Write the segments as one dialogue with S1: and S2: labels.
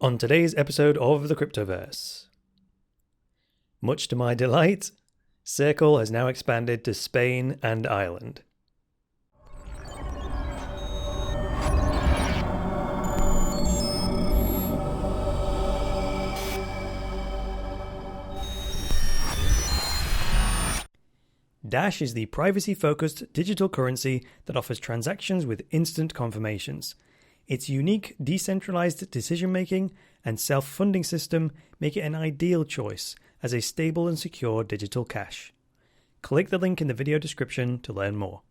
S1: On today's episode of the Cryptoverse. Much to my delight, Circle has now expanded to Spain and Ireland. Dash is the privacy-focused digital currency that offers transactions with instant confirmations. Its unique, decentralized decision-making and self-funding system make it an ideal choice as a stable and secure digital cash. Click the link in the video description to learn more.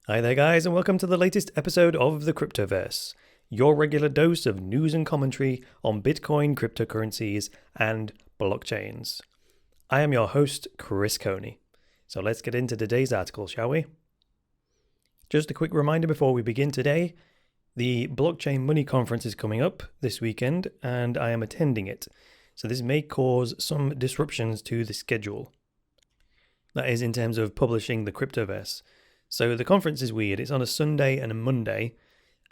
S1: Hi there guys, and welcome to the latest episode of the Cryptoverse, your regular dose of news and commentary on Bitcoin, cryptocurrencies, and blockchains. I am your host, Chris Coney. So let's get into today's article, shall we? Just a quick reminder before we begin today, the Blockchain Money Conference is coming up this weekend and I am attending it. So this may cause some disruptions to the schedule. That is in terms of publishing the Cryptoverse. So the conference is weird. It's on a Sunday and a Monday.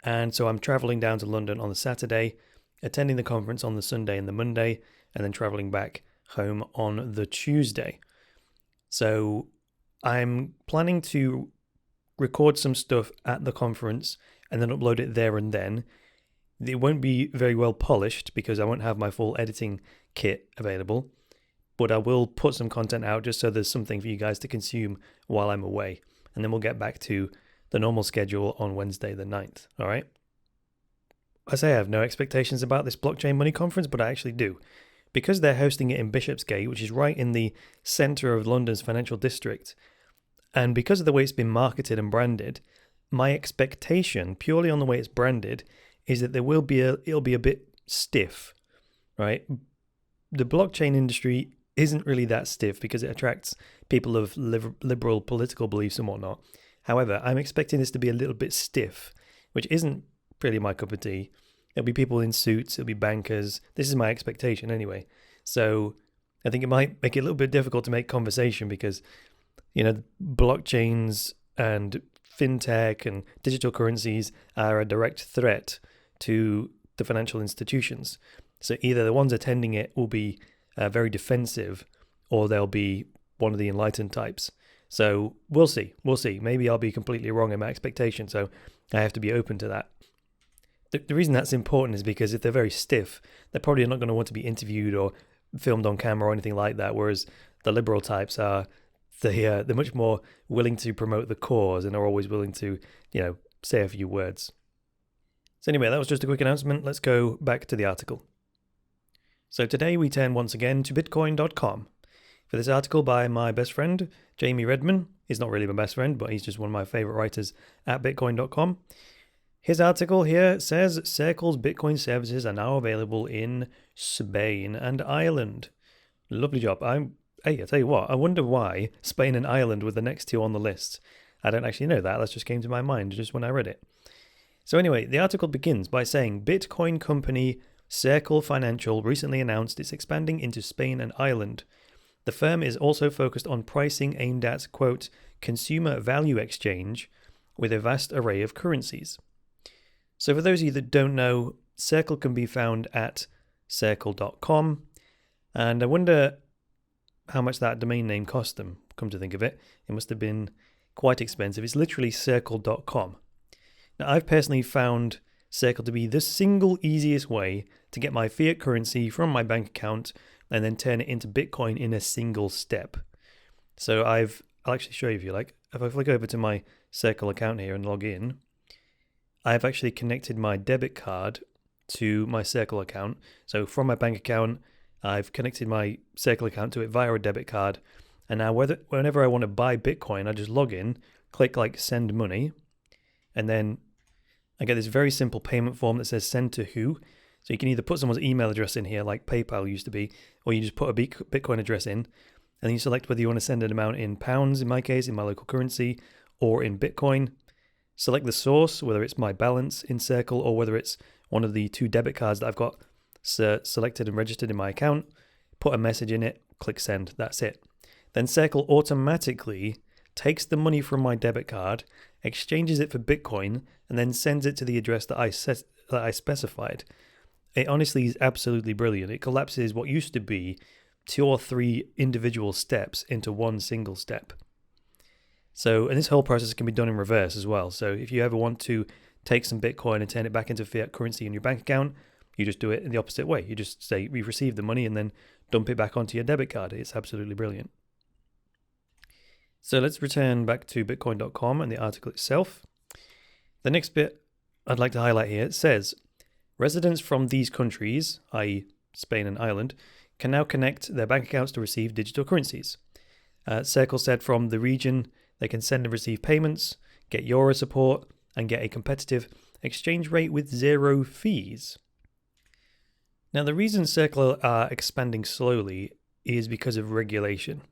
S1: And so I'm traveling down to London on the Saturday, attending the conference on the Sunday and the Monday, and then traveling back home on the Tuesday. So I'm planning to record some stuff at the conference and then upload it there and then. It won't be very well polished because I won't have my full editing kit available, but I will put some content out just so there's something for you guys to consume while I'm away. And then we'll get back to the normal schedule on Wednesday the 9th, all right? I say I have no expectations about this Blockchain Money Conference, but I actually do. Because they're hosting it in Bishopsgate, which is right in the centre of London's financial district, and because of the way it's been marketed and branded, my expectation, purely on the way it's branded, is that it'll be a bit stiff, right? The blockchain industry isn't really that stiff because it attracts people of liberal political beliefs and whatnot. However, I'm expecting this to be a little bit stiff, which isn't really my cup of tea. It'll be people in suits, it'll be bankers. This is my expectation anyway. So I think it might make it a little bit difficult to make conversation because, blockchains and fintech and digital currencies are a direct threat to the financial institutions. So either the ones attending it will be very defensive or they'll be one of the enlightened types. So we'll see. Maybe I'll be completely wrong in my expectation. So I have to be open to that. The reason that's important is because if they're very stiff, they're probably not going to want to be interviewed or filmed on camera or anything like that. Whereas the liberal types they're much more willing to promote the cause and are always willing to, say a few words. So anyway, that was just a quick announcement. Let's go back to the article. So today we turn once again to Bitcoin.com for this article by my best friend, Jamie Redman. He's not really my best friend, but he's just one of my favorite writers at Bitcoin.com. His article here says Circle's Bitcoin services are now available in Spain and Ireland. Lovely job. Hey, I tell you what, I wonder why Spain and Ireland were the next two on the list. I don't actually know that. That just came to my mind just when I read it. So anyway, the article begins by saying Bitcoin company Circle Financial recently announced it's expanding into Spain and Ireland. The firm is also focused on pricing aimed at, quote, consumer value exchange with a vast array of currencies. So for those of you that don't know, Circle can be found at circle.com, and I wonder how much that domain name cost them. Come to think of it, it must have been quite expensive. It's literally circle.com. Now, I've personally found Circle to be the single easiest way to get my fiat currency from my bank account and then turn it into Bitcoin in a single step. So I'll actually show you if you like. If I flick over to my Circle account here and log in, I've actually connected my debit card to my Circle account. So from my bank account, I've connected my Circle account to it via a debit card. And now whenever I want to buy Bitcoin, I just log in, click send money, and then I get this very simple payment form that says send to who. So you can either put someone's email address in here like PayPal used to be, or you just put a Bitcoin address in, and then you select whether you want to send an amount in pounds, in my case, in my local currency, or in Bitcoin. Select the source, whether it's my balance in Circle or whether it's one of the two debit cards that I've got selected and registered in my account, put a message in it, click send, that's it. Then Circle automatically takes the money from my debit card, exchanges it for Bitcoin, and then sends it to the address that I that I specified, it honestly is absolutely brilliant. It collapses what used to be 2 or 3 individual steps into one single step. So, and this whole process can be done in reverse as well. So if you ever want to take some Bitcoin and turn it back into fiat currency in your bank account, you just do it in the opposite way. You just say, we've received the money, and then dump it back onto your debit card. It's absolutely brilliant. So let's return back to bitcoin.com and the article itself. The next bit I'd like to highlight here, it says, residents from these countries, i.e. Spain and Ireland, can now connect their bank accounts to receive digital currencies. Circle said from the region, they can send and receive payments, get euro support, and get a competitive exchange rate with 0 fees. Now, the reason Circle are expanding slowly is because of regulation.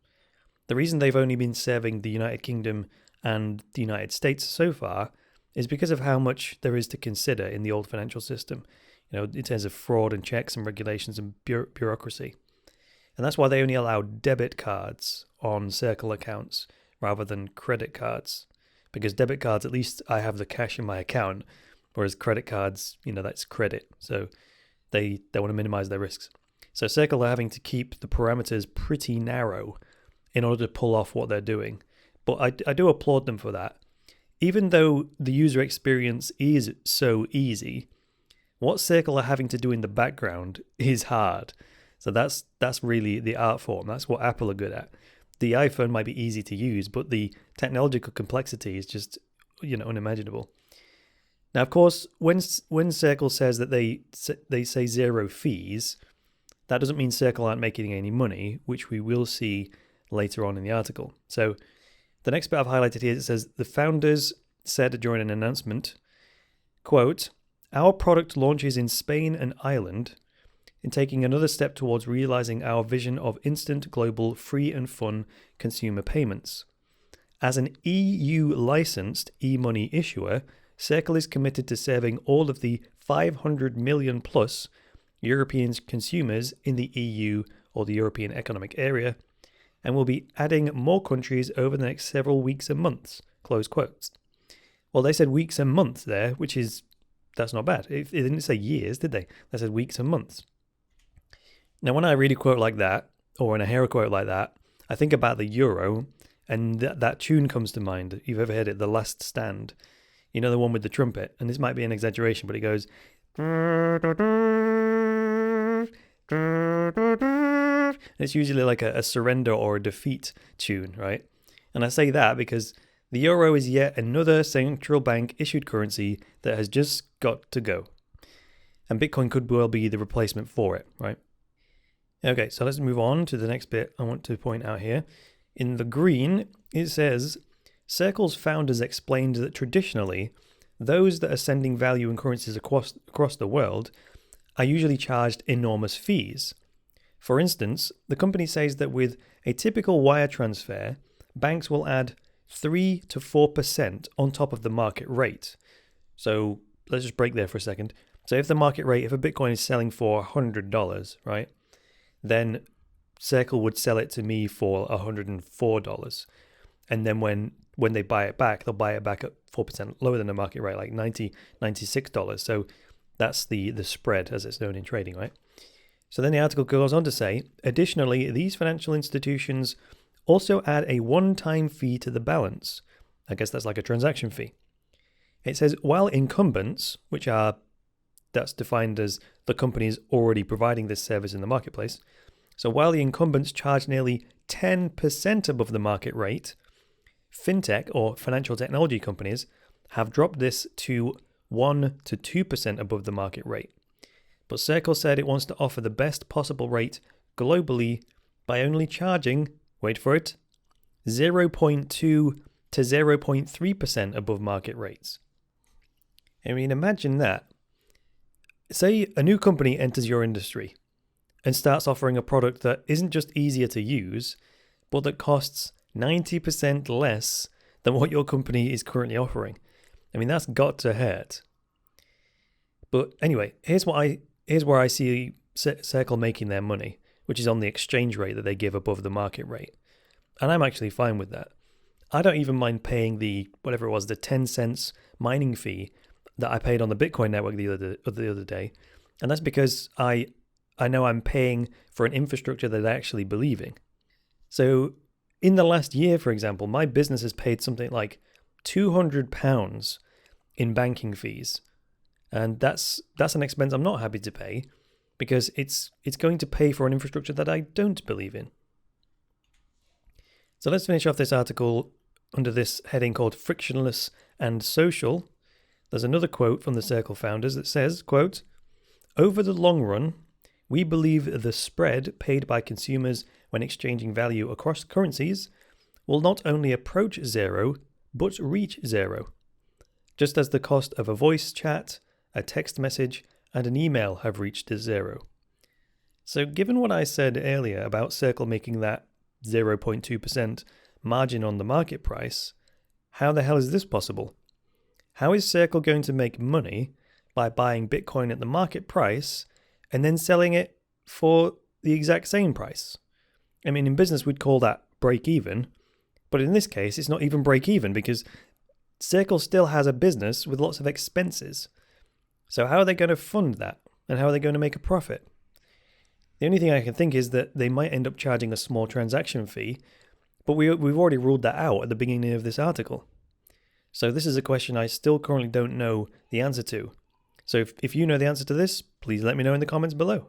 S1: The reason they've only been serving the United Kingdom and the United States so far is because of how much there is to consider in the old financial system, in terms of fraud and checks and regulations and bureaucracy. And that's why they only allow debit cards on Circle accounts rather than credit cards. Because debit cards, at least I have the cash in my account, whereas credit cards, that's credit. So they want to minimize their risks. So Circle are having to keep the parameters pretty narrow in order to pull off what they're doing. But I do applaud them for that. Even though the user experience is so easy, what Circle are having to do in the background is hard. So that's really the art form. That's what Apple are good at. The iPhone might be easy to use, but the technological complexity is just, unimaginable. Now, of course, when Circle says that they say 0 fees, that doesn't mean Circle aren't making any money, which we will see later on in the article. So the next bit I've highlighted here, it says the founders said during an announcement, quote, our product launches in Spain and Ireland in taking another step towards realizing our vision of instant, global, free and fun consumer payments. As an EU-licensed e-money issuer, Circle is committed to serving all of the 500 million plus European consumers in the EU or the European Economic Area, and will be adding more countries over the next several weeks and months, close quotes. Well, they said weeks and months there, that's not bad. It didn't say years, did they? They said weeks and months. Now, when I read a quote like that, or when I hear a quote like that, I think about the euro, and that tune comes to mind. If you've ever heard it, The Last Stand. The one with the trumpet. And this might be an exaggeration, but it goes... It's usually like a surrender or a defeat tune, right? And I say that because the euro is yet another central bank issued currency that has just got to go. And Bitcoin could well be the replacement for it, right? Okay, so let's move on to the next bit I want to point out here. In the green, it says, Circle's founders explained that traditionally, those that are sending value in currencies across the world are usually charged enormous fees. For instance, the company says that with a typical wire transfer, banks will add 3 to 4% on top of the market rate. So let's just break there for a second. So if a Bitcoin is selling for $100, right, then Circle would sell it to me for $104. And then when they buy it back, they'll buy it back at 4% lower than the market rate, like $90, $96. So that's the spread, as it's known in trading, right? So then the article goes on to say, additionally, these financial institutions also add a one-time fee to the balance. I guess that's like a transaction fee. It says, while incumbents, that's defined as the companies already providing this service in the marketplace. So while the incumbents charge nearly 10% above the market rate, fintech or financial technology companies have dropped this to 1 to 2% above the market rate. But Circle said it wants to offer the best possible rate globally by only charging, wait for it, 0.2 to 0.3% above market rates. I mean, imagine that. Say a new company enters your industry and starts offering a product that isn't just easier to use, but that costs 90% less than what your company is currently offering. I mean, that's got to hurt. But anyway, here's where I see Circle making their money, which is on the exchange rate that they give above the market rate. And I'm actually fine with that. I don't even mind paying the 10 cents mining fee that I paid on the Bitcoin network the other day, and that's because I know I'm paying for an infrastructure that I actually believe in. So in the last year, for example, my business has paid something like £200 in banking fees, and that's an expense I'm not happy to pay because it's going to pay for an infrastructure that I don't believe in. So let's finish off this article under this heading called Frictionless and Social. There's another quote from the Circle founders that says, quote, "Over the long run, we believe the spread paid by consumers when exchanging value across currencies will not only approach zero, but reach zero, just as the cost of a voice chat, a text message, and an email have reached zero." So given what I said earlier about Circle making that 0.2% margin on the market price, how the hell is this possible? How is Circle going to make money by buying Bitcoin at the market price and then selling it for the exact same price? I mean, in business, we'd call that break even. But in this case, it's not even break even because Circle still has a business with lots of expenses. So how are they going to fund that? And how are they going to make a profit? The only thing I can think is that they might end up charging a small transaction fee, but we've already ruled that out at the beginning of this article. So this is a question I still currently don't know the answer to. So if you know the answer to this, please let me know in the comments below.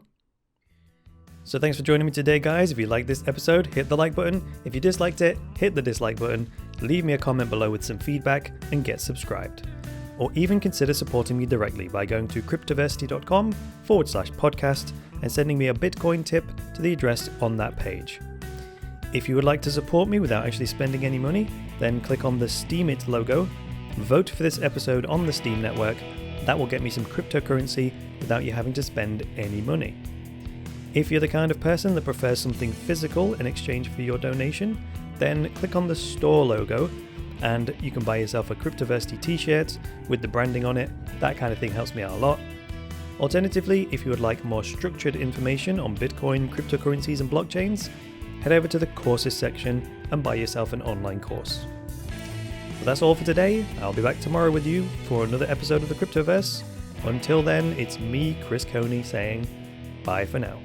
S1: So thanks for joining me today, guys. If you liked this episode, hit the like button. If you disliked it, hit the dislike button. Leave me a comment below with some feedback and get subscribed. Or even consider supporting me directly by going to cryptoversity.com/podcast and sending me a Bitcoin tip to the address on that page. If you would like to support me without actually spending any money, then click on the Steam It logo, vote for this episode on the Steam network. That will get me some cryptocurrency without you having to spend any money. If you're the kind of person that prefers something physical in exchange for your donation, then click on the store logo and you can buy yourself a Cryptoversity t-shirt with the branding on it. That kind of thing helps me out a lot. Alternatively, if you would like more structured information on Bitcoin, cryptocurrencies and blockchains, head over to the courses section and buy yourself an online course. But that's all for today. I'll be back tomorrow with you for another episode of the Cryptoverse. Until then, it's me, Chris Coney, saying bye for now.